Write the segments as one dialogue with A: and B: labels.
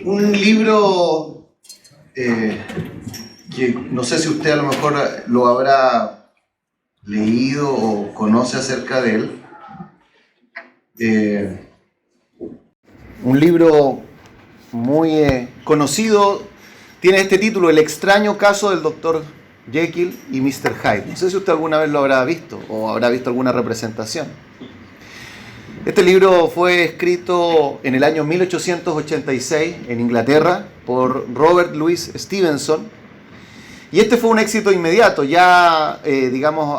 A: Un libro que no sé si usted a lo mejor lo habrá leído o conoce acerca de él. Un libro muy conocido, tiene este título, El extraño caso del Dr. Jekyll y Mr. Hyde. No sé si usted alguna vez lo habrá visto o habrá visto alguna representación. Este libro fue escrito en el año 1886 en Inglaterra por Robert Louis Stevenson, y este fue un éxito inmediato. Ya,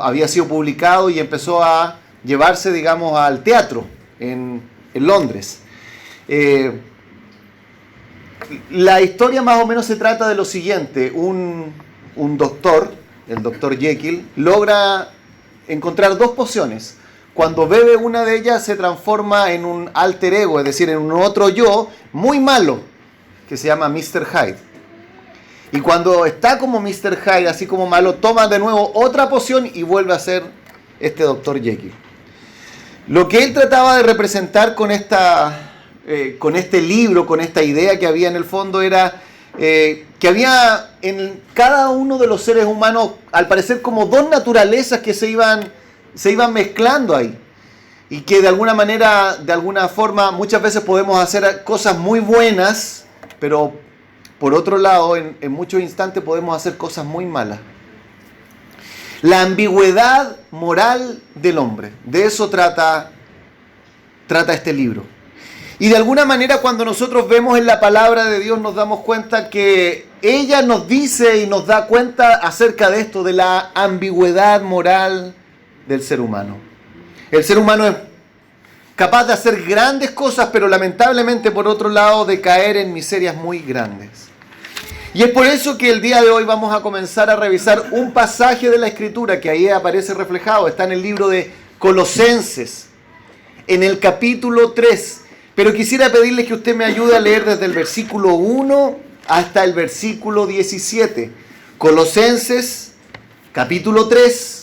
A: había sido publicado y empezó a llevarse, al teatro en Londres. La historia más o menos se trata de lo siguiente. Un doctor, el Dr. Jekyll, logra encontrar dos pociones. Cuando bebe una de ellas se transforma en un alter ego, es decir, en un otro yo muy malo, que se llama Mr. Hyde. Y cuando está como Mr. Hyde, así como malo, toma de nuevo otra poción y vuelve a ser este Dr. Jekyll. Lo que él trataba de representar con este libro, con esta idea que había en el fondo, era que había en cada uno de los seres humanos, al parecer, como dos naturalezas que se iban mezclando ahí. Y que de alguna manera, de alguna forma, muchas veces podemos hacer cosas muy buenas, pero por otro lado, en muchos instantes podemos hacer cosas muy malas. La ambigüedad moral del hombre. De eso trata este libro. Y de alguna manera, cuando nosotros vemos en la palabra de Dios, nos damos cuenta que ella nos dice y nos da cuenta acerca de esto, de la ambigüedad moral del ser humano. El ser humano es capaz de hacer grandes cosas, pero lamentablemente, por otro lado, de caer en miserias muy grandes. Y es por eso que el día de hoy vamos a comenzar a revisar un pasaje de la Escritura que ahí aparece reflejado. Está en el libro de Colosenses, en el capítulo 3. Pero quisiera pedirle que usted me ayude a leer desde el versículo 1 hasta el versículo 17. Colosenses, capítulo 3,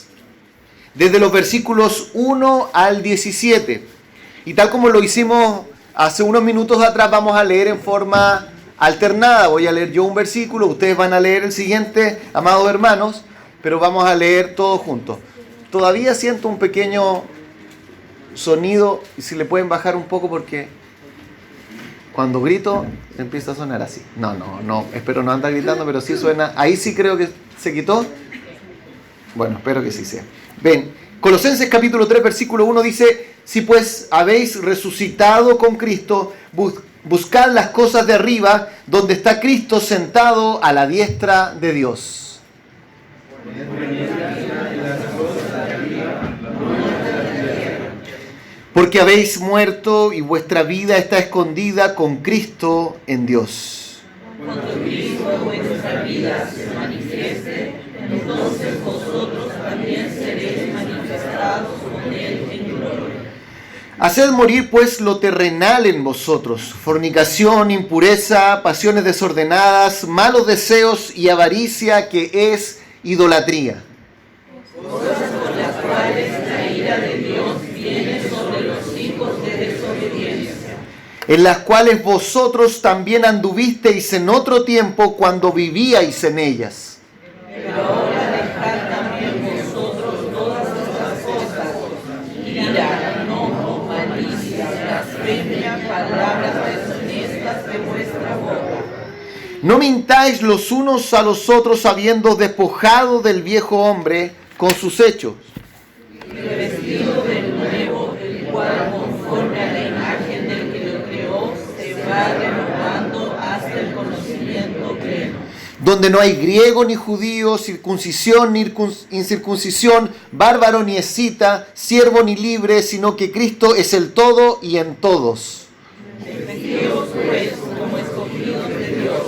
A: desde los versículos 1 al 17. Y tal como lo hicimos hace unos minutos atrás, vamos a leer en forma alternada. Voy a leer yo un versículo, ustedes van a leer el siguiente, amados hermanos, pero vamos a leer todos juntos. Todavía siento un pequeño sonido, y si le pueden bajar un poco porque cuando grito empieza a sonar así. No, espero no andar gritando, pero sí suena. Ahí sí creo que se quitó. Bueno, espero que sí sea. Ven, Colosenses capítulo 3, versículo 1 dice: si pues habéis resucitado con Cristo, buscad las cosas de arriba, donde está Cristo sentado a la diestra de Dios. Porque habéis muerto y vuestra vida está escondida con Cristo en Dios.
B: Cuando Cristo vuestra vida se manifieste, entonces vosotros también seréis manifestados con Él en gloria.
A: Haced morir pues lo terrenal en vosotros: fornicación, impureza, pasiones desordenadas, malos deseos y avaricia, que es idolatría.
B: Cosas por las cuales la ira de Dios viene sobre los hijos de desobediencia.
A: En las cuales vosotros también anduvisteis en otro tiempo cuando vivíais en ellas.
B: Pero ahora dejad también vosotros todas estas cosas: ira, enojo, malicia, blasfemia, palabras deshonestas de vuestra boca.
A: No mintáis los unos a los otros, habiendo despojado del viejo hombre con sus hechos.
B: Y revestido del nuevo, el cual conforme a la imagen del que lo creó, se va renovando hasta el conocimiento pleno.
A: Donde no hay griego ni judío, circuncisión ni incircuncisión, bárbaro ni escita, siervo ni libre, sino que Cristo es el todo y en todos.
B: Vestidos pues como escogidos de Dios,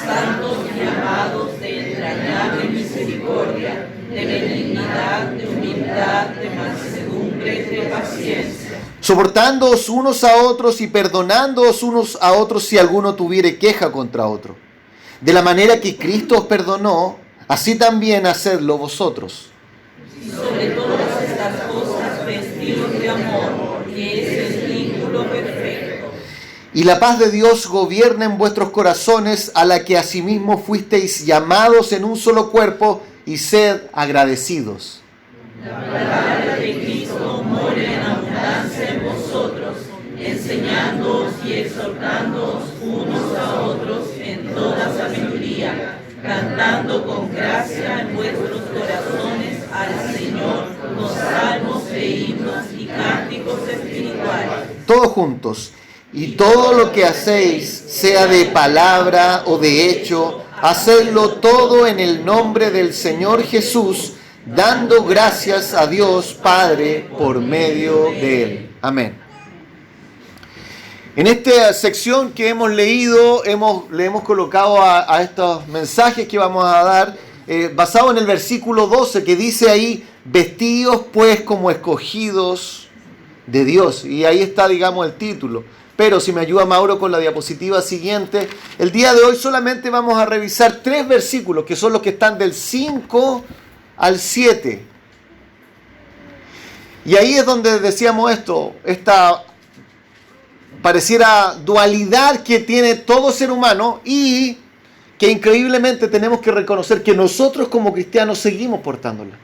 B: santos y amados, de entrañable misericordia, de benignidad, de humildad, de mansedumbre, de paciencia.
A: Soportándoos unos a otros y perdonándoos unos a otros si alguno tuviere queja contra otro. De la manera que Cristo os perdonó, así también hacedlo vosotros.
B: Y sobre todas estas cosas vestidos de amor, que es el vínculo perfecto.
A: Y la paz de Dios gobierna en vuestros corazones, a la que asimismo fuisteis llamados en un solo cuerpo, y sed agradecidos.
B: La palabra de Cristo more en abundancia en vosotros, enseñándoos y exhortándoos unos a otros en toda sabiduría, cantando con gracia en vuestros corazones al Señor con salmos e himnos y cánticos espirituales.
A: Todos juntos. Y todo lo que hacéis, sea de palabra o de hecho, hacedlo todo en el nombre del Señor Jesús, dando gracias a Dios Padre por medio de Él. Amén. En esta sección que hemos leído, le hemos colocado a estos mensajes que vamos a dar, basado en el versículo 12, que dice ahí, vestidos pues como escogidos de Dios. Y ahí está, digamos, el título. Pero si me ayuda Mauro con la diapositiva siguiente, el día de hoy solamente vamos a revisar 3 versículos, que son los que están del 5 al 7. Y ahí es donde decíamos esta pareciera dualidad que tiene todo ser humano y que increíblemente tenemos que reconocer que nosotros como cristianos seguimos portándola.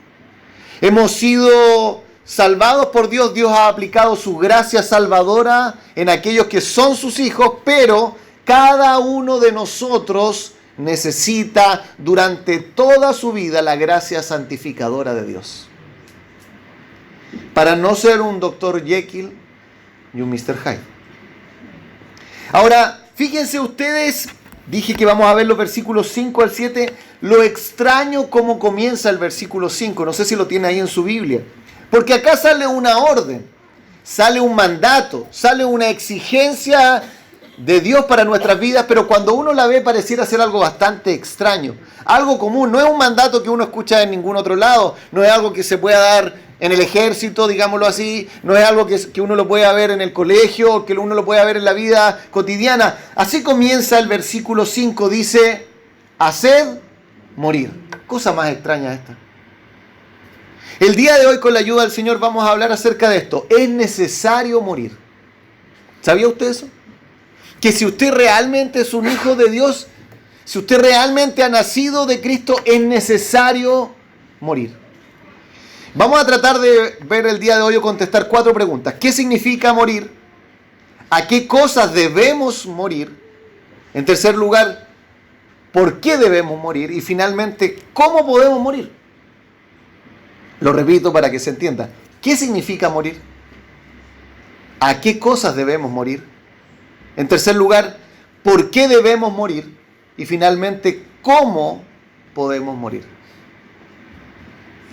A: Hemos sido salvados por Dios, Dios ha aplicado su gracia salvadora en aquellos que son sus hijos, pero cada uno de nosotros necesita durante toda su vida la gracia santificadora de Dios. Para no ser un Dr. Jekyll y un Mr. Hyde. Ahora, fíjense ustedes, dije que vamos a ver los versículos 5 al 7, lo extraño cómo comienza el versículo 5, no sé si lo tiene ahí en su Biblia. Porque acá sale una orden, sale un mandato, sale una exigencia de Dios para nuestras vidas, pero cuando uno la ve pareciera ser algo bastante extraño, algo común, no es un mandato que uno escucha en ningún otro lado, no es algo que se pueda dar en el ejército, digámoslo así, no es algo que uno lo pueda ver en el colegio, que uno lo pueda ver en la vida cotidiana. Así comienza el versículo 5, dice, haced morir. Cosa más extraña esta. El día de hoy, con la ayuda del Señor, vamos a hablar acerca de esto. Es necesario morir. ¿Sabía usted eso? Que si usted realmente es un hijo de Dios, si usted realmente ha nacido de Cristo, es necesario morir. Vamos a tratar de ver el día de hoy o contestar 4 preguntas. ¿Qué significa morir? ¿A qué cosas debemos morir? En tercer lugar, ¿por qué debemos morir? Y finalmente, ¿cómo podemos morir? Lo repito para que se entienda. ¿Qué significa morir? ¿A qué cosas debemos morir? En tercer lugar, ¿por qué debemos morir? Y finalmente, ¿cómo podemos morir?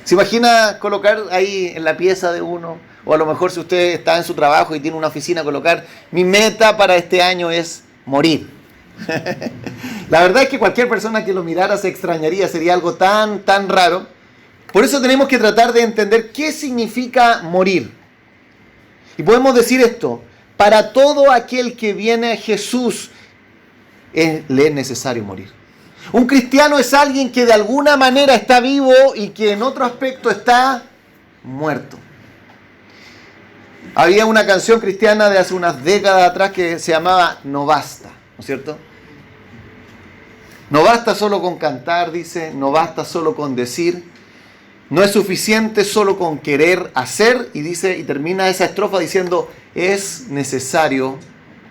A: ¿Se imagina colocar ahí en la pieza de uno? O a lo mejor si usted está en su trabajo y tiene una oficina, colocar, mi meta para este año es morir. La verdad es que cualquier persona que lo mirara se extrañaría, sería algo tan raro. Por eso tenemos que tratar de entender qué significa morir. Y podemos decir esto, para todo aquel que viene a Jesús, le es necesario morir. Un cristiano es alguien que de alguna manera está vivo y que en otro aspecto está muerto. Había una canción cristiana de hace unas décadas atrás que se llamaba No Basta, ¿no es cierto? No basta solo con cantar, dice, no basta solo con decir. No es suficiente solo con querer hacer, y dice, y termina esa estrofa diciendo, es necesario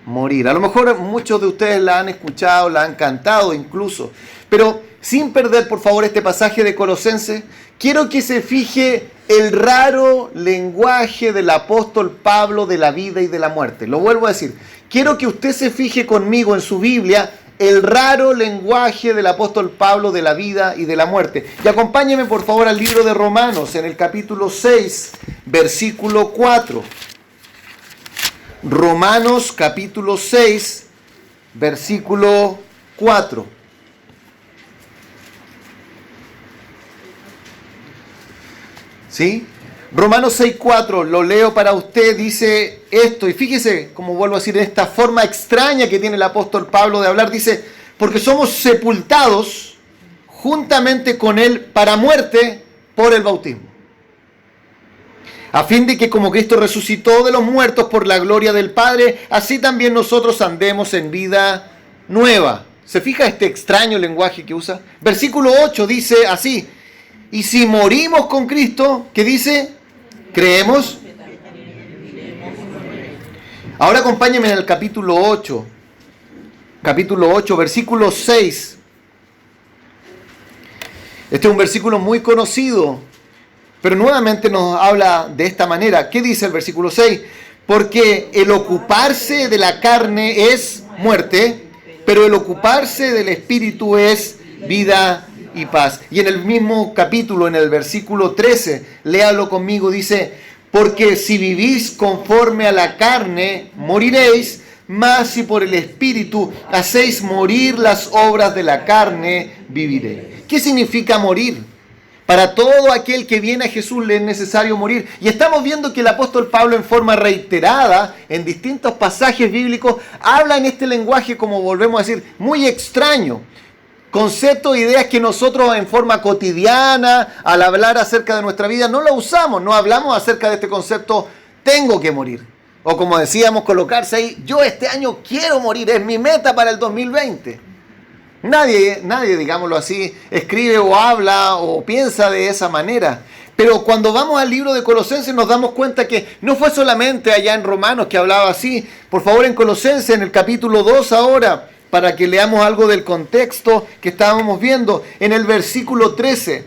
A: morir. A lo mejor muchos de ustedes la han escuchado, la han cantado incluso, pero sin perder por favor este pasaje de Colosenses, quiero que se fije el raro lenguaje del apóstol Pablo de la vida y de la muerte. Lo vuelvo a decir, quiero que usted se fije conmigo en su Biblia el raro lenguaje del apóstol Pablo de la vida y de la muerte. Y acompáñeme por favor al libro de Romanos, en el capítulo 6, versículo 4. Romanos capítulo 6, versículo 4. ¿Sí? Romanos 6:4, lo leo para usted, dice esto, y fíjese, como vuelvo a decir, esta forma extraña que tiene el apóstol Pablo de hablar, dice, porque somos sepultados juntamente con él para muerte por el bautismo. a fin de que como Cristo resucitó de los muertos por la gloria del Padre, así también nosotros andemos en vida nueva. ¿Se fija este extraño lenguaje que usa? Versículo 8 dice así: y si morimos con Cristo, ¿qué dice? Creemos. Ahora acompáñenme en el capítulo 8. Capítulo 8, versículo 6. Este es un versículo muy conocido, pero nuevamente nos habla de esta manera. ¿Qué dice el versículo 6? Porque el ocuparse de la carne es muerte, pero el ocuparse del espíritu es vida y paz. Y en el mismo capítulo, en el versículo 13, léalo conmigo, dice: porque si vivís conforme a la carne, moriréis, mas si por el espíritu hacéis morir las obras de la carne, viviréis. ¿Qué significa morir? Para todo aquel que viene a Jesús le es necesario morir. Y estamos viendo que el apóstol Pablo, en forma reiterada, en distintos pasajes bíblicos, habla en este lenguaje, como volvemos a decir, muy extraño. Conceptos, ideas que nosotros en forma cotidiana, al hablar acerca de nuestra vida, no lo usamos. No hablamos acerca de este concepto, tengo que morir. O como decíamos, colocarse ahí, yo este año quiero morir, es mi meta para el 2020. Nadie, digámoslo así, escribe o habla o piensa de esa manera. Pero cuando vamos al libro de Colosenses nos damos cuenta que no fue solamente allá en Romanos que hablaba así. Por favor, en Colosenses, en el capítulo 2 ahora, para que leamos algo del contexto que estábamos viendo, en el versículo 13.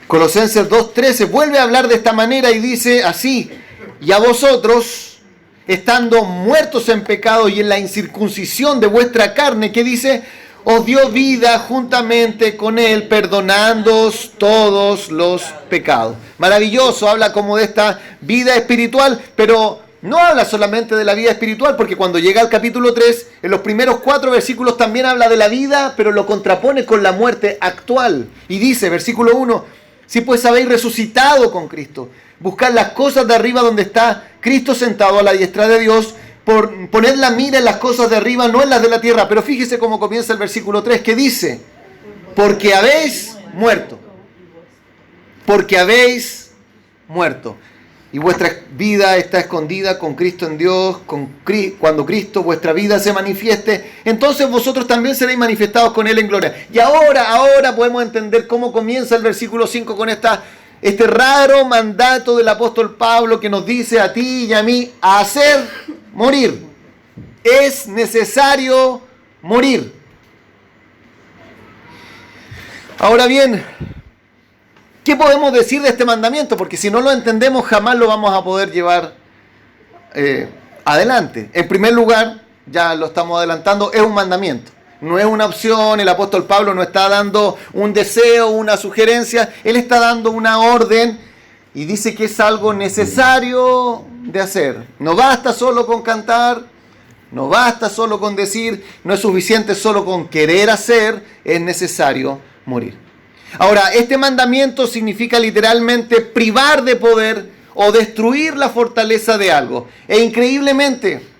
A: Colosenses 2:13 vuelve a hablar de esta manera y dice así: y a vosotros, estando muertos en pecado y en la incircuncisión de vuestra carne, que dice, os dio vida juntamente con él, perdonándoos todos los pecados. Maravilloso, habla como de esta vida espiritual, pero no habla solamente de la vida espiritual, porque cuando llega al capítulo 3, en los primeros 4 versículos también habla de la vida, pero lo contrapone con la muerte actual. Y dice, versículo 1, si pues habéis resucitado con Cristo, buscad las cosas de arriba donde está Cristo sentado a la diestra de Dios, poned la mira en las cosas de arriba, no en las de la tierra. Pero fíjese cómo comienza el versículo 3, que dice, porque habéis muerto. Porque habéis muerto. Y vuestra vida está escondida con Cristo en Dios. Cuando Cristo, vuestra vida, se manifieste, entonces vosotros también seréis manifestados con Él en gloria. Y ahora podemos entender cómo comienza el versículo 5 con este raro mandato del apóstol Pablo que nos dice a ti y a mí a hacer morir. Es necesario morir. Ahora bien, ¿qué podemos decir de este mandamiento? Porque si no lo entendemos, jamás lo vamos a poder llevar adelante. En primer lugar, ya lo estamos adelantando, es un mandamiento. No es una opción, el apóstol Pablo no está dando un deseo, una sugerencia, él está dando una orden y dice que es algo necesario de hacer. No basta solo con cantar, no basta solo con decir, no es suficiente solo con querer hacer, es necesario morir. Ahora, este mandamiento significa literalmente privar de poder o destruir la fortaleza de algo. E increíblemente,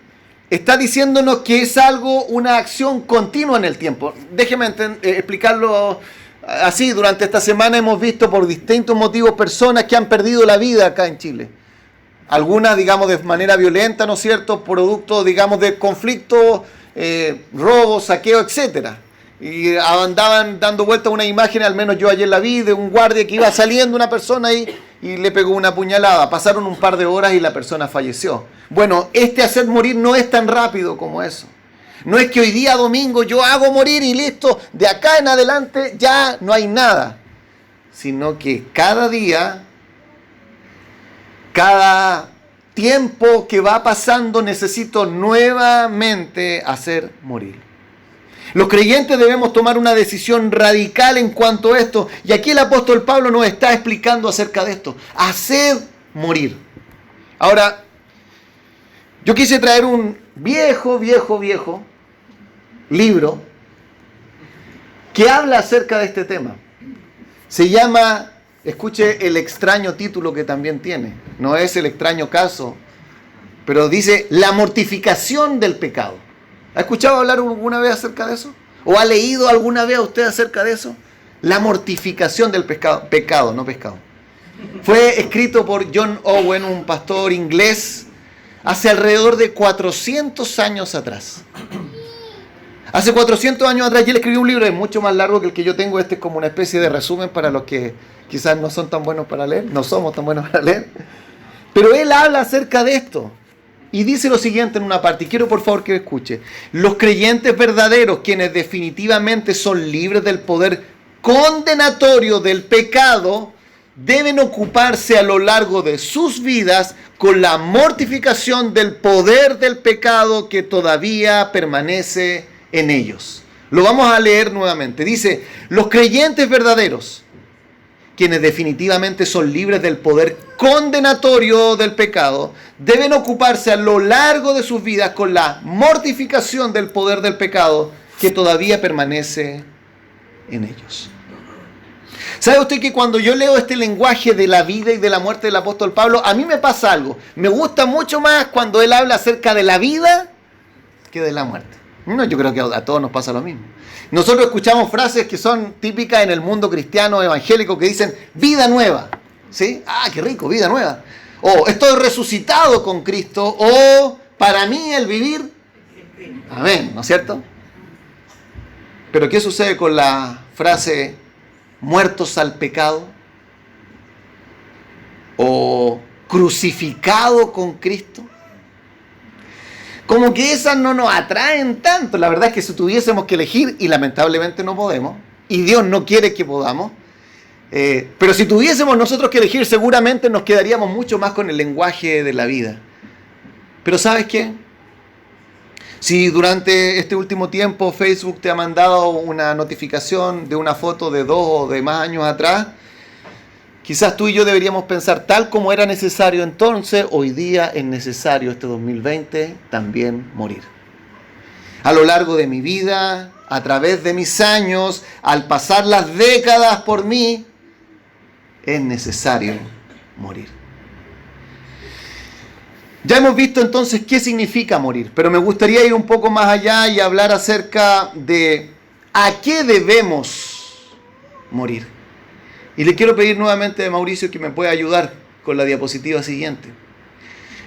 A: está diciéndonos que es algo, una acción continua en el tiempo. Déjeme explicarlo así. Durante esta semana hemos visto por distintos motivos personas que han perdido la vida acá en Chile. Algunas, digamos, de manera violenta, ¿no es cierto? Producto, digamos, de conflictos, robos, saqueos, etcétera. Y andaban dando vuelta una imagen, al menos yo ayer la vi, de un guardia que iba saliendo una persona ahí y le pegó una puñalada. Pasaron un par de horas y la persona falleció. Bueno, este hacer morir no es tan rápido como eso. No es que hoy día domingo yo hago morir y listo, de acá en adelante ya no hay nada. Sino que cada día, cada tiempo que va pasando necesito nuevamente hacer morir. Los creyentes debemos tomar una decisión radical en cuanto a esto. Y aquí el apóstol Pablo nos está explicando acerca de esto. Hacer morir. Ahora, yo quise traer un viejo libro que habla acerca de este tema. Se llama, escuche el extraño título que también tiene. No es El extraño caso, pero dice La mortificación del pecado. ¿Ha escuchado hablar alguna vez acerca de eso? ¿O ha leído alguna vez a usted acerca de eso? La mortificación del pecado, no pescado. Fue escrito por John Owen, un pastor inglés, hace alrededor de 400 años atrás. Hace 400 años atrás, y él escribió un libro, es mucho más largo que el que yo tengo. Este es como una especie de resumen para los que quizás no son tan buenos para leer, no somos tan buenos para leer. Pero él habla acerca de esto y dice lo siguiente en una parte, y quiero por favor que escuche. Los creyentes verdaderos, quienes definitivamente son libres del poder condenatorio del pecado, deben ocuparse a lo largo de sus vidas con la mortificación del poder del pecado que todavía permanece en ellos. Lo vamos a leer nuevamente. Dice, los creyentes verdaderos, quienes definitivamente son libres del poder condenatorio del pecado, deben ocuparse a lo largo de sus vidas con la mortificación del poder del pecado que todavía permanece en ellos. ¿Sabe usted que cuando yo leo este lenguaje de la vida y de la muerte del apóstol Pablo, a mí me pasa algo? Me gusta mucho más cuando él habla acerca de la vida que de la muerte. No, yo creo que a todos nos pasa lo mismo. Nosotros escuchamos frases que son típicas en el mundo cristiano evangélico que dicen vida nueva. ¿Sí? Ah, qué rico, vida nueva. O estoy resucitado con Cristo. O para mí el vivir. Amén, ¿no es cierto? Pero ¿qué sucede con la frase muertos al pecado? O crucificado con Cristo. Como que esas no nos atraen tanto. La verdad es que si tuviésemos que elegir, y lamentablemente no podemos, y Dios no quiere que podamos, pero si tuviésemos nosotros que elegir, seguramente nos quedaríamos mucho más con el lenguaje de la vida. Pero ¿sabes qué? Si durante este último tiempo Facebook te ha mandado una notificación de una foto de 2 o de más años atrás, quizás tú y yo deberíamos pensar, tal como era necesario entonces, hoy día es necesario este 2020 también morir. A lo largo de mi vida, a través de mis años, al pasar las décadas por mí, es necesario morir. Ya hemos visto entonces qué significa morir, pero me gustaría ir un poco más allá y hablar acerca de a qué debemos morir. Y le quiero pedir nuevamente a Mauricio que me pueda ayudar con la diapositiva siguiente.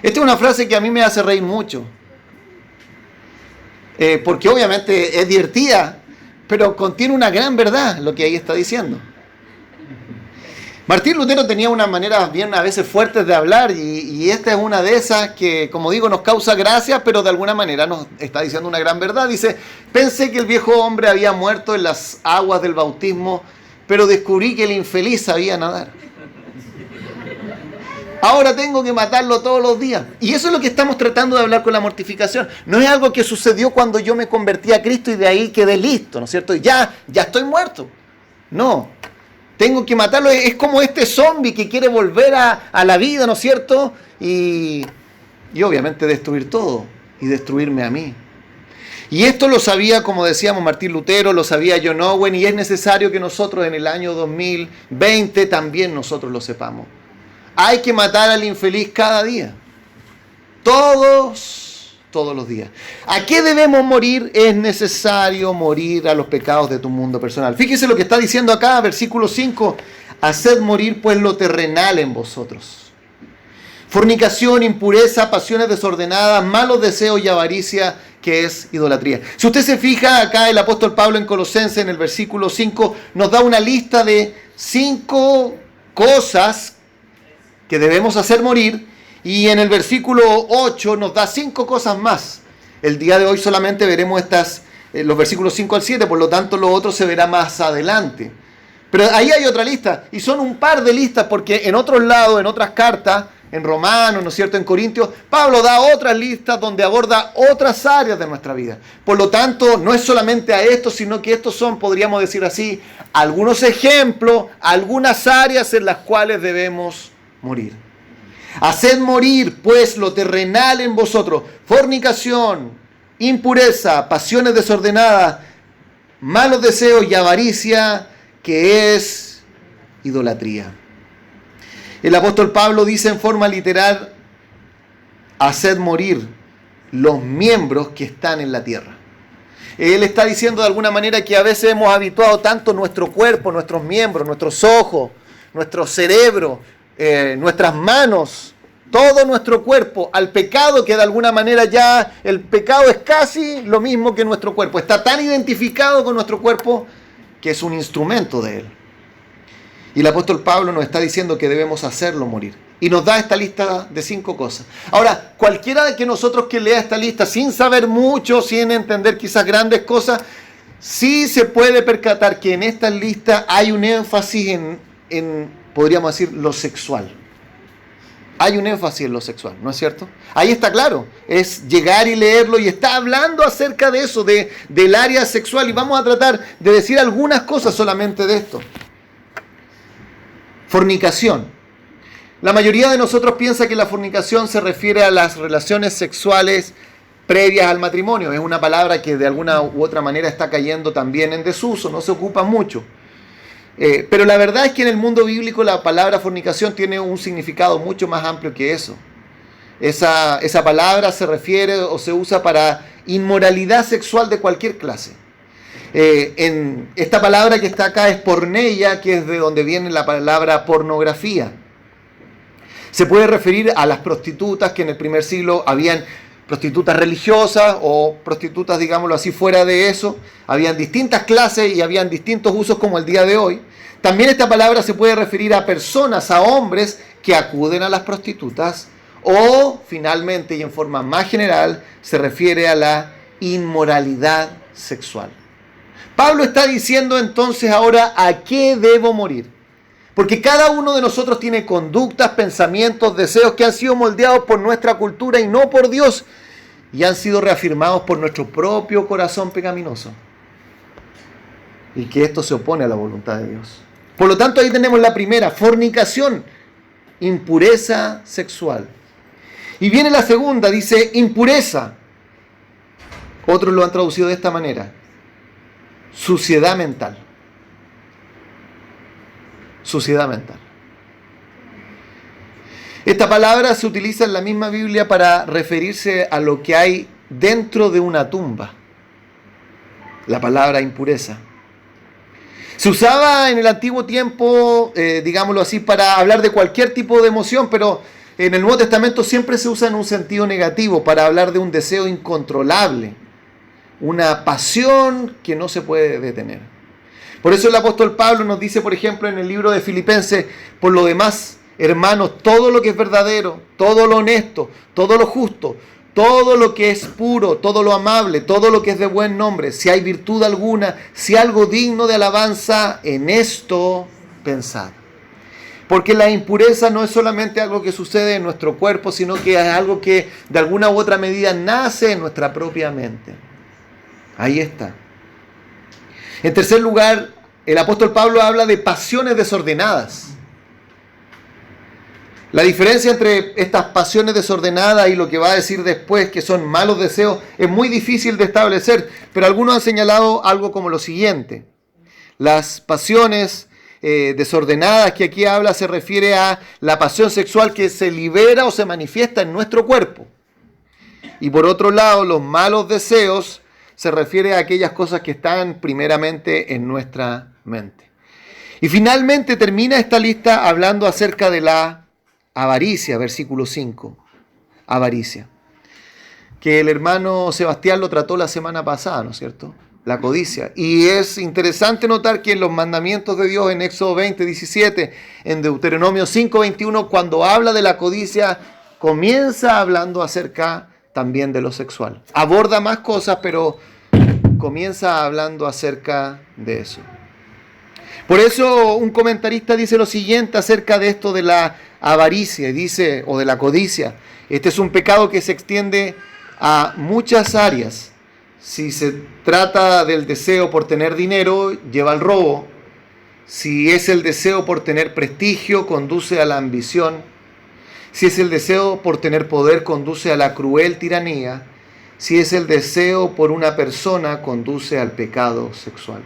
A: Esta es una frase que a mí me hace reír mucho, porque obviamente es divertida, pero contiene una gran verdad lo que ahí está diciendo. Martín Lutero tenía unas maneras bien a veces fuertes de hablar y esta es una de esas que, como digo, nos causa gracia, pero de alguna manera nos está diciendo una gran verdad. Dice, pensé que el viejo hombre había muerto en las aguas del bautismo, pero descubrí que el infeliz sabía nadar. Ahora tengo que matarlo todos los días. Y eso es lo que estamos tratando de hablar con la mortificación. No es algo que sucedió cuando yo me convertí a Cristo y de ahí quedé listo, ¿no es cierto? Ya estoy muerto. No. Tengo que matarlo. Es como este zombie que quiere volver a la vida, ¿no es cierto? Y obviamente destruir todo y destruirme a mí. Y esto lo sabía, como decíamos, Martín Lutero, lo sabía John Owen, y es necesario que nosotros en el año 2020 también nosotros lo sepamos. Hay que matar al infeliz cada día. Todos los días. ¿A qué debemos morir? Es necesario morir a los pecados de tu mundo personal. Fíjese lo que está diciendo acá, versículo 5. Haced morir pues lo terrenal en vosotros. Fornicación, impureza, pasiones desordenadas, malos deseos y avaricia, que es idolatría. Si usted se fija acá, el apóstol Pablo en Colosenses, en el versículo 5, nos da una lista de 5 cosas que debemos hacer morir. Y en el versículo 8 nos da 5 cosas más. El día de hoy solamente veremos los versículos 5 al 7, por lo tanto lo otro se verá más adelante. Pero ahí hay otra lista, y son un par de listas, porque en otros lados, en otras cartas, en Romanos, ¿no es cierto?, en Corintios, Pablo da otras listas donde aborda otras áreas de nuestra vida. Por lo tanto, no es solamente a esto, sino que estos son, podríamos decir así, algunos ejemplos, algunas áreas en las cuales debemos morir. Haced morir, pues, lo terrenal en vosotros: fornicación, impureza, pasiones desordenadas, malos deseos y avaricia, que es idolatría. El apóstol Pablo dice en forma literal: haced morir los miembros que están en la tierra. Él está diciendo de alguna manera que a veces hemos habituado tanto nuestro cuerpo, nuestros miembros, nuestros ojos, nuestro cerebro, nuestras manos, todo nuestro cuerpo al pecado, que de alguna manera ya el pecado es casi lo mismo que nuestro cuerpo. Está tan identificado con nuestro cuerpo que es un instrumento de él. Y el apóstol Pablo nos está diciendo que debemos hacerlo morir. Y nos da esta lista de 5 cosas. Ahora, cualquiera de nosotros que lea esta lista sin saber mucho, sin entender quizás grandes cosas, sí se puede percatar que en esta lista hay un énfasis en podríamos decir, lo sexual. Hay un énfasis en lo sexual, ¿no es cierto? Ahí está claro, es llegar y leerlo y está hablando acerca de eso, del área sexual, y vamos a tratar de decir algunas cosas solamente de esto. Fornicación. La mayoría de nosotros piensa que la fornicación se refiere a las relaciones sexuales previas al matrimonio. Es una palabra que de alguna u otra manera está cayendo también en desuso, no se ocupa mucho. Pero la verdad es que en el mundo bíblico la palabra fornicación tiene un significado mucho más amplio que eso. Esa palabra se refiere o se usa para inmoralidad sexual de cualquier clase. En esta palabra que está acá es porneia, que es de donde viene la palabra pornografía. Se puede referir a las prostitutas, que en el primer siglo habían prostitutas religiosas o prostitutas, digámoslo así, fuera de eso. Habían distintas clases y habían distintos usos como el día de hoy. También esta palabra se puede referir a personas, a hombres que acuden a las prostitutas, o finalmente y en forma más general se refiere a la inmoralidad sexual. Pablo está diciendo entonces ahora a qué debo morir. Porque cada uno de nosotros tiene conductas, pensamientos, deseos que han sido moldeados por nuestra cultura y no por Dios, y han sido reafirmados por nuestro propio corazón pecaminoso. Y que esto se opone a la voluntad de Dios. Por lo tanto, ahí tenemos la primera, fornicación, impureza sexual. Y viene la segunda, dice impureza. Otros lo han traducido de esta manera: suciedad mental. Suciedad mental. Esta palabra se utiliza en la misma Biblia para referirse a lo que hay dentro de una tumba. La palabra impureza. Se usaba en el antiguo tiempo, digámoslo así, para hablar de cualquier tipo de emoción, pero en el Nuevo Testamento siempre se usa en un sentido negativo, para hablar de un deseo incontrolable, una pasión que no se puede detener. Por eso el apóstol Pablo nos dice, por ejemplo, en el libro de Filipenses: por lo demás, hermanos, todo lo que es verdadero, todo lo honesto, todo lo justo, todo lo que es puro, todo lo amable, todo lo que es de buen nombre, si hay virtud alguna, si algo digno de alabanza, en esto pensad. Porque la impureza no es solamente algo que sucede en nuestro cuerpo, sino que es algo que de alguna u otra medida nace en nuestra propia mente. Ahí está. En tercer lugar, el apóstol Pablo habla de pasiones desordenadas. La diferencia entre estas pasiones desordenadas y lo que va a decir después, que son malos deseos, es muy difícil de establecer, pero algunos han señalado algo como lo siguiente. Las pasiones desordenadas que aquí habla se refiere a la pasión sexual que se libera o se manifiesta en nuestro cuerpo. Y por otro lado, los malos deseos se refiere a aquellas cosas que están primeramente en nuestra mente. Y finalmente termina esta lista hablando acerca de la avaricia, versículo 5. Avaricia. Que el hermano Sebastián lo trató la semana pasada, ¿no es cierto? La codicia. Y es interesante notar que en los mandamientos de Dios, en Éxodo 20, 17, en Deuteronomio 5, 21, cuando habla de la codicia, comienza hablando acerca también de lo sexual. Aborda más cosas, pero comienza hablando acerca de eso. Por eso un comentarista dice lo siguiente acerca de esto de la avaricia, dice, o de la codicia. Este es un pecado que se extiende a muchas áreas. Si se trata del deseo por tener dinero, lleva al robo. Si es el deseo por tener prestigio, conduce a la ambición. Si es el deseo por tener poder, conduce a la cruel tiranía. Si es el deseo por una persona, conduce al pecado sexual.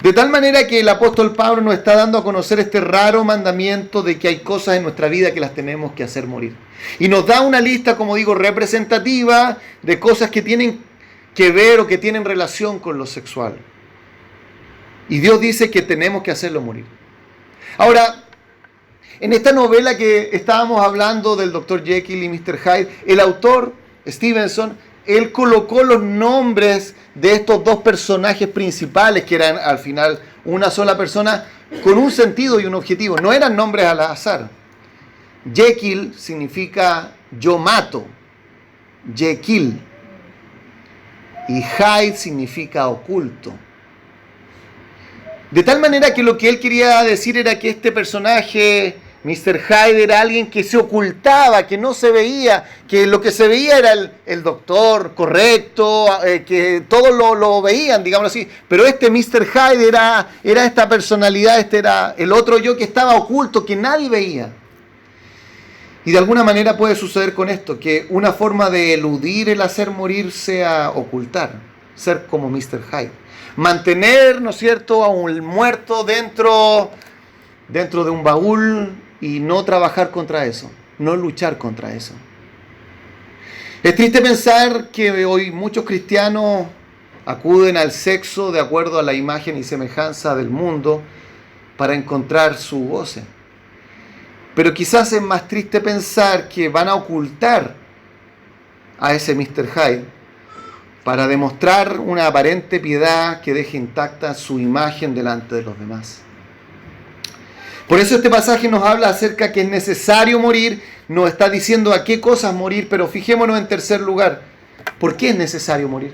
A: De tal manera que el apóstol Pablo nos está dando a conocer este raro mandamiento de que hay cosas en nuestra vida que las tenemos que hacer morir. Y nos da una lista, como digo, representativa de cosas que tienen que ver o que tienen relación con lo sexual. Y Dios dice que tenemos que hacerlo morir. Ahora, En esta novela que estábamos hablando del Dr. Jekyll y Mr. Hyde, el autor, Stevenson, él colocó los nombres de estos dos personajes principales, que eran al final una sola persona, con un sentido y un objetivo. No eran nombres al azar. Jekyll significa yo mato, Jekyll. Y Hyde significa oculto. De tal manera que lo que él quería decir era que este personaje, Mr. Hyde, era alguien que se ocultaba, que no se veía, que lo que se veía era el doctor correcto, que todos lo veían, digámoslo así. Pero este Mr. Hyde era esta personalidad, este era el otro yo que estaba oculto, que nadie veía. Y de alguna manera puede suceder con esto, que una forma de eludir el hacer morir sea ocultar, ser como Mr. Hyde. Mantener, ¿no es cierto?, a un muerto dentro de un baúl y no trabajar contra eso, no luchar contra eso. Es triste pensar que hoy muchos cristianos acuden al sexo de acuerdo a la imagen y semejanza del mundo para encontrar su goce. Pero quizás es más triste pensar que van a ocultar a ese Mr. Hyde para demostrar una aparente piedad que deje intacta su imagen delante de los demás. Por eso este pasaje nos habla acerca que es necesario morir, nos está diciendo a qué cosas morir, pero fijémonos en tercer lugar, ¿por qué es necesario morir?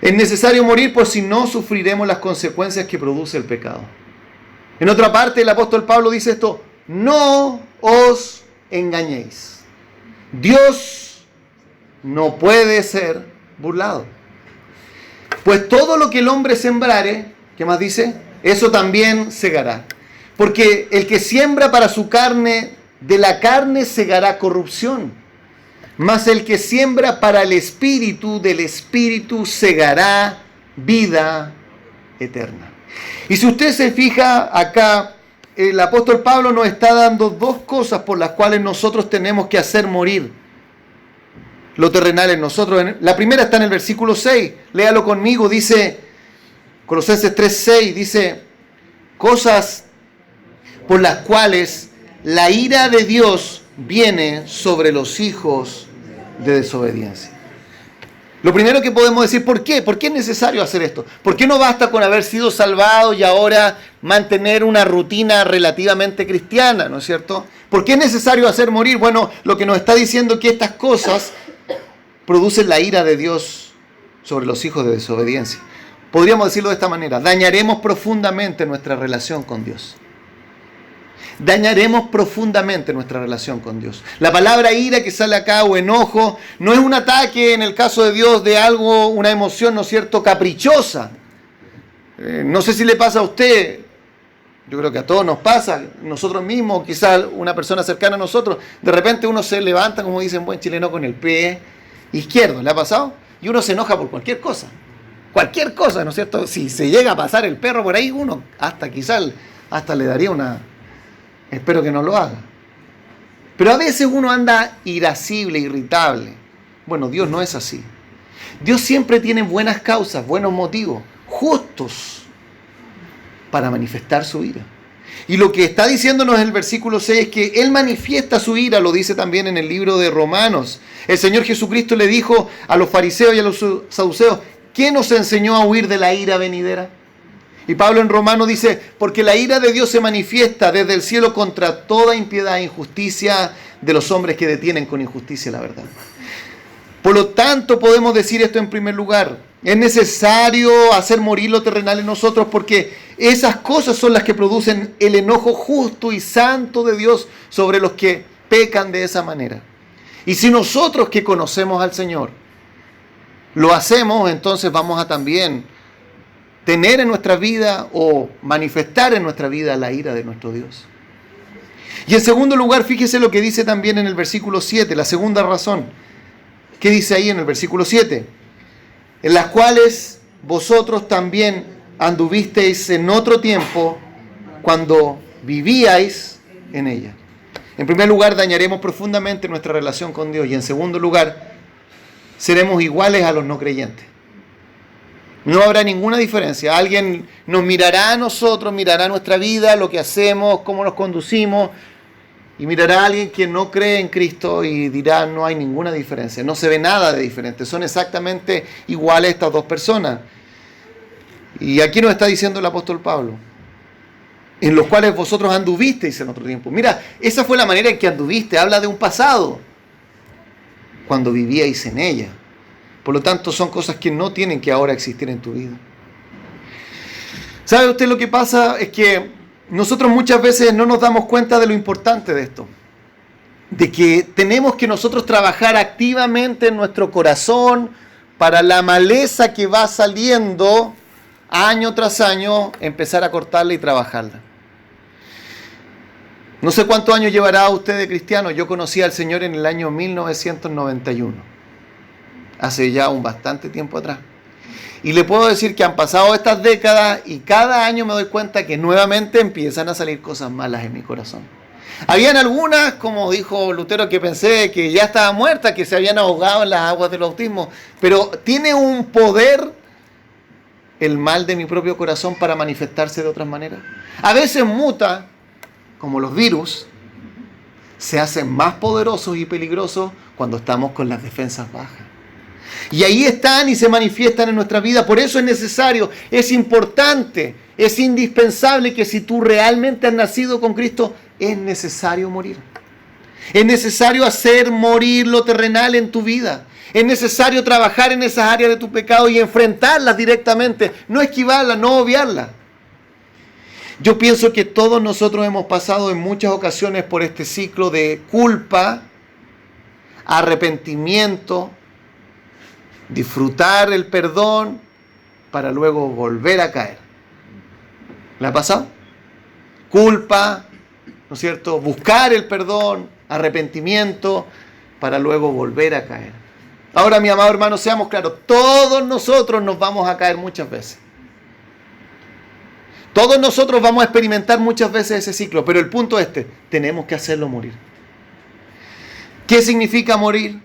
A: Es necesario morir por si no sufriremos las consecuencias que produce el pecado. En otra parte, el apóstol Pablo dice esto: no os engañéis. Dios no puede ser burlado. Pues todo lo que el hombre sembrare, ¿qué más dice? Eso también segará. Porque el que siembra para su carne, de la carne segará corrupción. Mas el que siembra para el Espíritu, del Espíritu segará vida eterna. Y si usted se fija acá, el apóstol Pablo nos está dando dos cosas por las cuales nosotros tenemos que hacer morir lo terrenal en nosotros. La primera está en el versículo 6, léalo conmigo, dice, Colosenses 3:6, dice, cosas por las cuales la ira de Dios viene sobre los hijos de desobediencia. Lo primero que podemos decir, ¿por qué? ¿Por qué es necesario hacer esto? ¿Por qué no basta con haber sido salvado y ahora mantener una rutina relativamente cristiana, ¿no es cierto? ¿Por qué es necesario hacer morir? Bueno, lo que nos está diciendo es que estas cosas producen la ira de Dios sobre los hijos de desobediencia. Podríamos decirlo de esta manera: dañaremos profundamente nuestra relación con Dios. Dañaremos profundamente nuestra relación con Dios. La palabra ira que sale acá, o enojo, no es un ataque en el caso de Dios de algo, una emoción, ¿no es cierto?, caprichosa. No sé si le pasa a usted, yo creo que a todos nos pasa, nosotros mismos, quizás una persona cercana a nosotros, de repente uno se levanta, como dicen buen chileno, con el pie izquierdo, ¿le ha pasado? Y uno se enoja por cualquier cosa, ¿no es cierto? Si se llega a pasar el perro por ahí, uno quizás le daría una... Espero que no lo haga. Pero a veces uno anda irascible, irritable. Bueno, Dios no es así. Dios siempre tiene buenas causas, buenos motivos, justos, para manifestar su ira. Y lo que está diciéndonos en el versículo 6 es que Él manifiesta su ira, lo dice también en el libro de Romanos. El Señor Jesucristo le dijo a los fariseos y a los saduceos, ¿qué nos enseñó a huir de la ira venidera? Y Pablo en Romanos dice, porque la ira de Dios se manifiesta desde el cielo contra toda impiedad e injusticia de los hombres que detienen con injusticia la verdad. Por lo tanto, podemos decir esto en primer lugar. Es necesario hacer morir lo terrenal en nosotros porque esas cosas son las que producen el enojo justo y santo de Dios sobre los que pecan de esa manera. Y si nosotros que conocemos al Señor lo hacemos, entonces vamos a también tener en nuestra vida o manifestar en nuestra vida la ira de nuestro Dios. Y en segundo lugar, fíjese lo que dice también en el versículo 7, la segunda razón. ¿Qué dice ahí en el versículo 7? En las cuales vosotros también anduvisteis en otro tiempo cuando vivíais en ella. En primer lugar, dañaremos profundamente nuestra relación con Dios. Y en segundo lugar, seremos iguales a los no creyentes. No habrá ninguna diferencia. Alguien nos mirará a nosotros, mirará nuestra vida, lo que hacemos, cómo nos conducimos, y mirará a alguien que no cree en Cristo y dirá, no hay ninguna diferencia, no se ve nada de diferente, son exactamente iguales estas dos personas. Y aquí nos está diciendo el apóstol Pablo, en los cuales vosotros anduvisteis en otro tiempo. Mira, esa fue la manera en que anduviste, habla de un pasado, cuando vivíais en ella. Por lo tanto, son cosas que no tienen que ahora existir en tu vida. ¿Sabe usted lo que pasa? Es que nosotros muchas veces no nos damos cuenta de lo importante de esto. De que tenemos que nosotros trabajar activamente en nuestro corazón para la maleza que va saliendo año tras año, empezar a cortarla y trabajarla. No sé cuántos años llevará usted de cristiano. Yo conocí al Señor en el año 1991. Hace ya un bastante tiempo atrás. Y le puedo decir que han pasado estas décadas y cada año me doy cuenta que nuevamente empiezan a salir cosas malas en mi corazón. Habían algunas, como dijo Lutero, que pensé que ya estaba muerta, que se habían ahogado en las aguas del bautismo. Pero tiene un poder el mal de mi propio corazón para manifestarse de otras maneras. A veces muta, como los virus, se hacen más poderosos y peligrosos cuando estamos con las defensas bajas. Y ahí están y se manifiestan en nuestra vida. Por eso es necesario, es importante, es indispensable que si tú realmente has nacido con Cristo, es necesario morir. Es necesario hacer morir lo terrenal en tu vida. Es necesario trabajar en esas áreas de tu pecado y enfrentarlas directamente, no esquivarlas, no obviarlas. Yo pienso que todos nosotros hemos pasado en muchas ocasiones por este ciclo de culpa, arrepentimiento, disfrutar el perdón para luego volver a caer. ¿Le ha pasado? Culpa, ¿no es cierto? Buscar el perdón, arrepentimiento para luego volver a caer. Ahora, mi amado hermano, seamos claros, todos nosotros nos vamos a caer muchas veces. Todos nosotros vamos a experimentar muchas veces ese ciclo, pero el punto es tenemos que hacerlo morir. ¿Qué significa morir?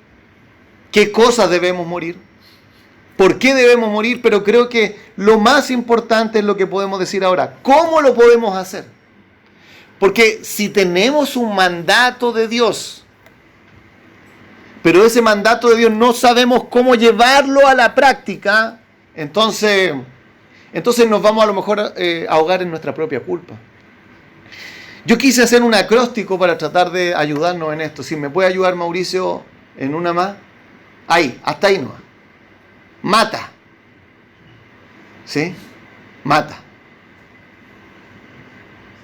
A: ¿Qué cosas debemos morir? ¿Por qué debemos morir? Pero creo que lo más importante es lo que podemos decir ahora. ¿Cómo lo podemos hacer? Porque si tenemos un mandato de Dios, pero ese mandato de Dios no sabemos cómo llevarlo a la práctica, entonces nos vamos a lo mejor a ahogar en nuestra propia culpa. Yo quise hacer un acróstico para tratar de ayudarnos en esto. Si me puede ayudar Mauricio en una más. Ahí, hasta ahí no. Mata. ¿Sí? Mata.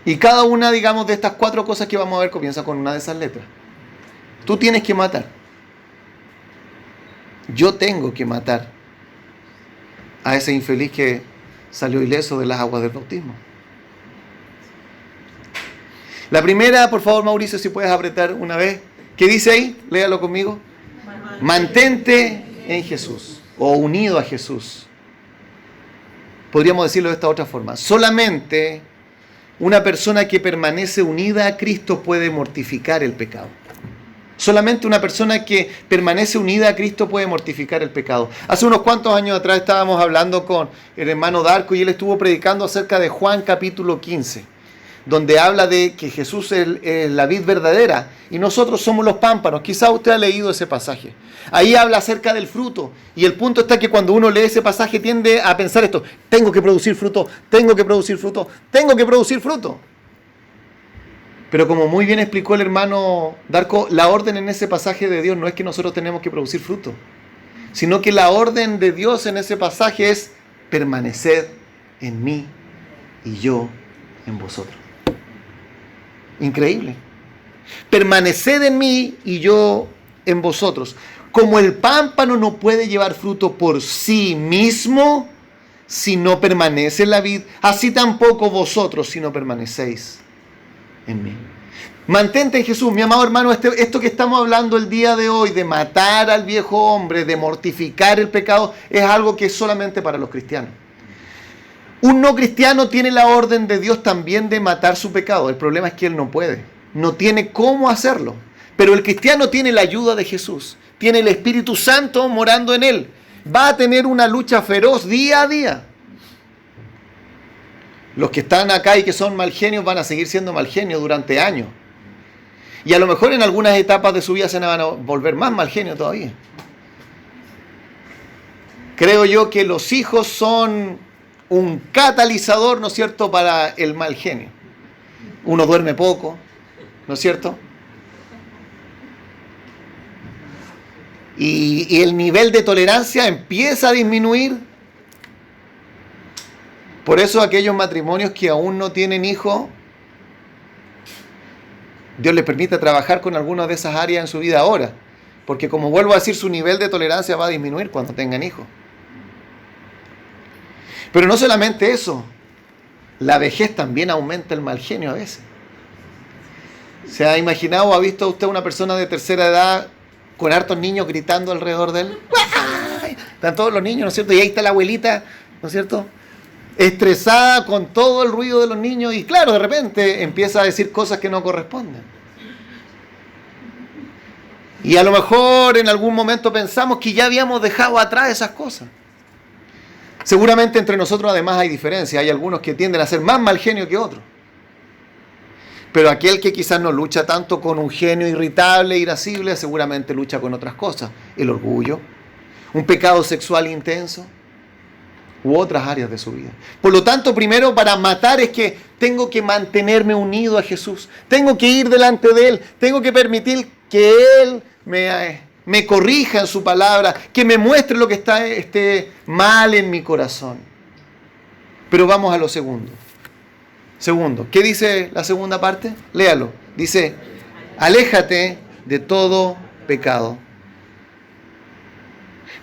A: Y cada una, digamos, de estas 4 cosas que vamos a ver comienza con una de esas letras. Tú tienes que matar. Yo tengo que matar a ese infeliz que salió ileso de las aguas del bautismo. La primera, por favor, Mauricio, si puedes apretar una vez. ¿Qué dice ahí? Léalo conmigo. Mantente en Jesús o unido a Jesús. Podríamos decirlo de esta otra forma. Solamente una persona que permanece unida a Cristo puede mortificar el pecado. Solamente una persona que permanece unida a Cristo puede mortificar el pecado. Hace unos cuantos años atrás estábamos hablando con el hermano Darko y él estuvo predicando acerca de Juan capítulo 15, donde habla de que Jesús es la vid verdadera y nosotros somos los pámpanos. Quizá usted ha leído ese pasaje. Ahí habla acerca del fruto y el punto está que cuando uno lee ese pasaje tiende a pensar esto: tengo que producir fruto, tengo que producir fruto, tengo que producir fruto. Pero como muy bien explicó el hermano Darko, la orden en ese pasaje de Dios no es que nosotros tenemos que producir fruto, sino que la orden de Dios en ese pasaje es permaneced en mí y yo en vosotros. Increíble. Permaneced en mí y yo en vosotros. Como el pámpano no puede llevar fruto por sí mismo si no permanece en la vid, así tampoco vosotros si no permanecéis en mí. Mantente en Jesús, mi amado hermano. Esto que estamos hablando el día de hoy, de matar al viejo hombre, de mortificar el pecado, es algo que es solamente para los cristianos. Un no cristiano tiene la orden de Dios también de matar su pecado. El problema es que él no puede, no tiene cómo hacerlo. Pero el cristiano tiene la ayuda de Jesús, tiene el Espíritu Santo morando en él. va a tener una lucha feroz día a día. Los que están acá y que son mal genios van a seguir siendo mal genios durante años. Y a lo mejor en algunas etapas de su vida se van a volver más mal genios todavía. Creo yo que los hijos son un catalizador, ¿no es cierto?, para el mal genio. Uno duerme poco, ¿no es cierto? Y el nivel de tolerancia empieza a disminuir. Por eso aquellos matrimonios que aún no tienen hijos, Dios les permite trabajar con algunas de esas áreas en su vida ahora. Porque como vuelvo a decir, su nivel de tolerancia va a disminuir cuando tengan hijos. Pero no solamente eso, la vejez también aumenta el mal genio a veces. ¿Se ha imaginado o ha visto usted una persona de tercera edad con hartos niños gritando alrededor de él? ¡Ay! Están todos los niños, ¿no es cierto? Y ahí está la abuelita, ¿no es cierto?, estresada con todo el ruido de los niños y claro, de repente empieza a decir cosas que no corresponden. Y a lo mejor en algún momento pensamos que ya habíamos dejado atrás esas cosas. Seguramente entre nosotros además hay diferencias. Hay algunos que tienden a ser más mal genio que otros. Pero aquel que quizás no lucha tanto con un genio irritable, irascible, seguramente lucha con otras cosas. El orgullo, un pecado sexual intenso u otras áreas de su vida. Por lo tanto, primero para matar es que tengo que mantenerme unido a Jesús. Tengo que ir delante de Él. Tengo que permitir que Él me corrija en su palabra, que me muestre lo que esté mal en mi corazón. Pero vamos a lo segundo. Segundo, ¿qué dice la segunda parte? Léalo. Dice, aléjate de todo pecado.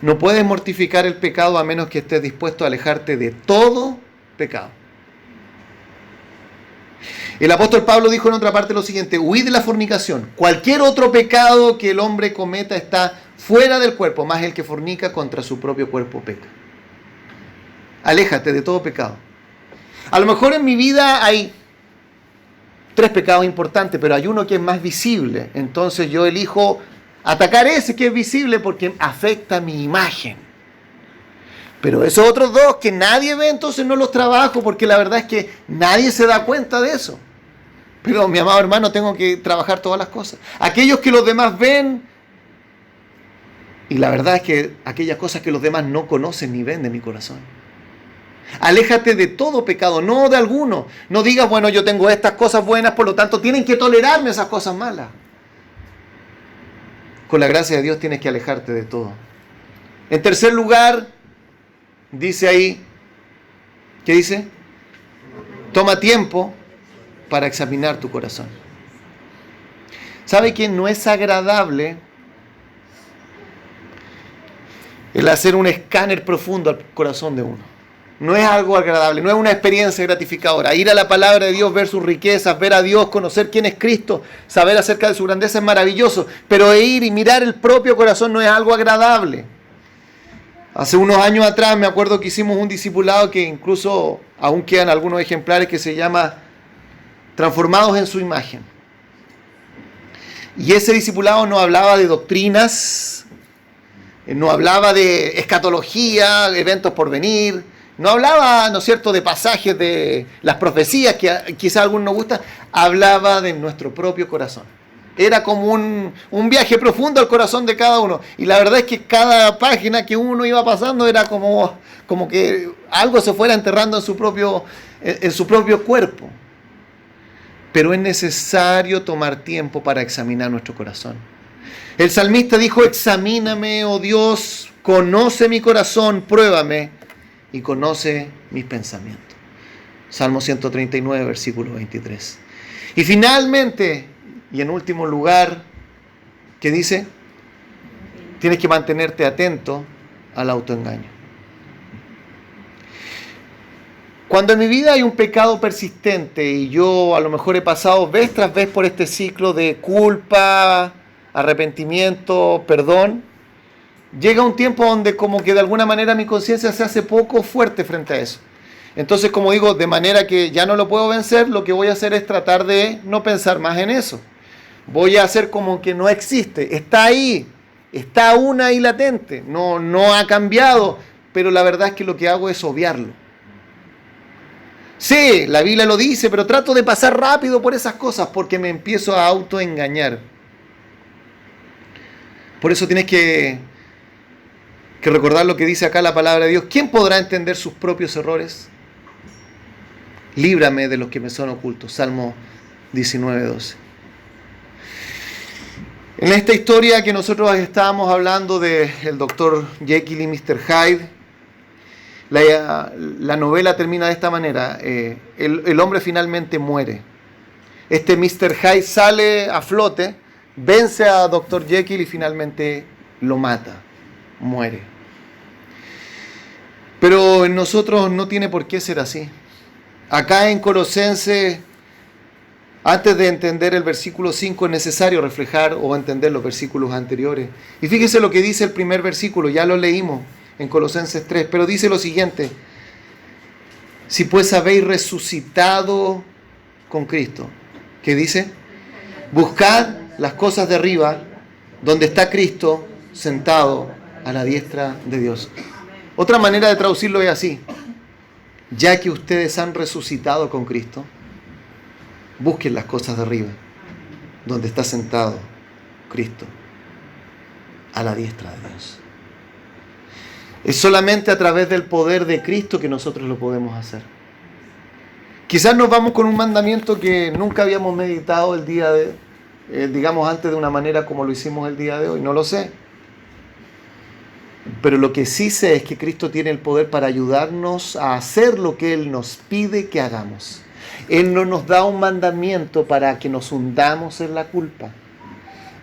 A: No puedes mortificar el pecado a menos que estés dispuesto a alejarte de todo pecado. El apóstol Pablo dijo en otra parte lo siguiente, huid de la fornicación. Cualquier otro pecado que el hombre cometa está fuera del cuerpo, más el que fornica contra su propio cuerpo peca. Aléjate de todo pecado. A lo mejor en mi vida hay 3 pecados importantes, pero hay uno que es más visible. Entonces yo elijo atacar ese que es visible porque afecta mi imagen. Pero esos otros 2 que nadie ve, entonces no los trabajo porque la verdad es que nadie se da cuenta de eso. Pero mi amado hermano, tengo que trabajar todas las cosas. Aquellos que los demás ven, y la verdad es que aquellas cosas que los demás no conocen ni ven de mi corazón. Aléjate de todo pecado, no de alguno. No digas, bueno, yo tengo estas cosas buenas, por lo tanto tienen que tolerarme esas cosas malas. Con la gracia de Dios tienes que alejarte de todo. En tercer lugar, dice ahí, ¿qué dice? Toma tiempo para examinar tu corazón. ¿Sabe que no es agradable el hacer un escáner profundo al corazón de uno? No es algo agradable, no es una experiencia gratificadora. Ir a la palabra de Dios, ver sus riquezas, ver a Dios, conocer quién es Cristo, saber acerca de su grandeza es maravilloso. Pero ir y mirar el propio corazón no es algo agradable. Hace unos años atrás me acuerdo que hicimos un discipulado que incluso aún quedan algunos ejemplares que se llama Transformados en su imagen. Y ese discipulado no hablaba de doctrinas, no hablaba de escatología, eventos por venir. No hablaba, ¿no es cierto?, de pasajes de las profecías que quizás a algunos nos gustan. Hablaba de nuestro propio corazón. Era como un viaje profundo al corazón de cada uno. Y la verdad es que cada página que uno iba pasando era como que algo se fuera enterrando en su propio cuerpo. Pero es necesario tomar tiempo para examinar nuestro corazón. El salmista dijo, examíname, oh Dios, conoce mi corazón, pruébame y conoce mis pensamientos. Salmo 139, versículo 23. Y finalmente, y en último lugar, ¿qué dice? Tienes que mantenerte atento al autoengaño. Cuando en mi vida hay un pecado persistente y yo a lo mejor he pasado vez tras vez por este ciclo de culpa, arrepentimiento, perdón, llega un tiempo donde como que de alguna manera mi conciencia se hace poco fuerte frente a eso. Entonces, como digo, de manera que ya no lo puedo vencer, lo que voy a hacer es tratar de no pensar más en eso. Voy a hacer como que no existe. Está ahí, Está aún ahí latente, no ha cambiado, pero la verdad es que lo que hago es obviarlo. Sí, la Biblia lo dice, pero trato de pasar rápido por esas cosas porque me empiezo a autoengañar. Por eso tienes que recordar lo que dice acá la palabra de Dios. ¿Quién podrá entender sus propios errores? Líbrame de los que me son ocultos. Salmo 19:12. En esta historia que nosotros estábamos hablando del Dr. Jekyll y Mr. Hyde, la novela termina de esta manera. El hombre finalmente muere. Este Mr. Hyde sale a flote, vence a Dr. Jekyll y finalmente lo mata. Muere. Pero en nosotros no tiene por qué ser así. Acá en Colosenses, antes de entender el versículo 5, es necesario reflejar o entender los versículos anteriores. Y fíjese lo que dice el primer versículo, ya lo leímos en Colosenses 3, pero dice lo siguiente: si pues habéis resucitado con Cristo, ¿qué dice? Buscad las cosas de arriba, donde está Cristo sentado a la diestra de Dios. Otra manera de traducirlo es así: ya que ustedes han resucitado con Cristo, busquen las cosas de arriba, donde está sentado Cristo, a la diestra de Dios. Es solamente a través del poder de Cristo que nosotros lo podemos hacer. Quizás nos vamos con un mandamiento que nunca habíamos meditado el día de, digamos antes de una manera como lo hicimos el día de hoy, no lo sé. Pero lo que sí sé es que Cristo tiene el poder para ayudarnos a hacer lo que Él nos pide que hagamos. Él no nos da un mandamiento para que nos hundamos en la culpa.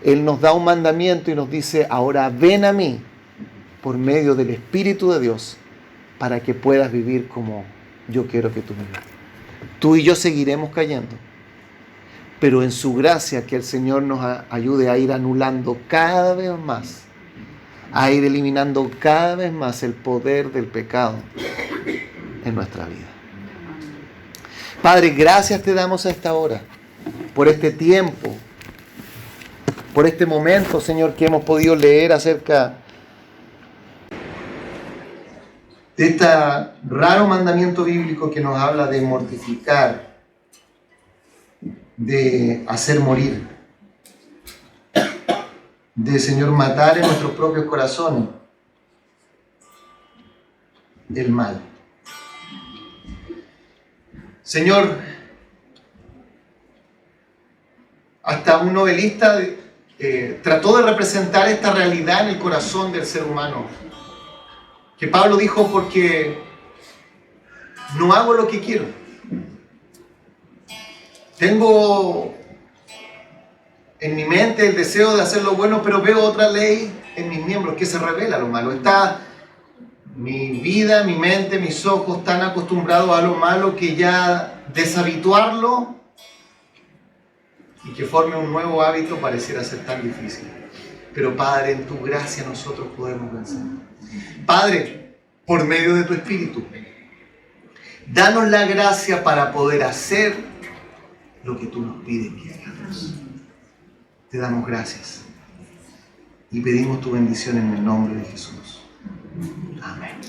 A: Él nos da un mandamiento y nos dice: ahora ven a mí por medio del Espíritu de Dios para que puedas vivir como yo quiero que tú vivas. Tú y yo seguiremos cayendo, pero en su gracia que el Señor nos ayude a ir anulando cada vez más, a ir eliminando cada vez más el poder del pecado en nuestra vida. Padre, gracias te damos a esta hora, por este tiempo, por este momento, Señor, que hemos podido leer acerca de este raro mandamiento bíblico que nos habla de mortificar, de hacer morir, de, Señor, matar en nuestros propios corazones el mal. Señor, hasta un novelista trató de representar esta realidad en el corazón del ser humano. Que Pablo dijo: porque no hago lo que quiero. Tengo en mi mente el deseo de hacer lo bueno, pero veo otra ley en mis miembros que se revela lo malo. Está mi vida, mi mente, mis ojos tan acostumbrados a lo malo que ya deshabituarlo y que forme un nuevo hábito pareciera ser tan difícil. Pero Padre, en tu gracia nosotros podemos vencer. Padre, por medio de tu Espíritu, danos la gracia para poder hacer lo que tú nos pides que hagamos. Te damos gracias y pedimos tu bendición en el nombre de Jesús. Amén.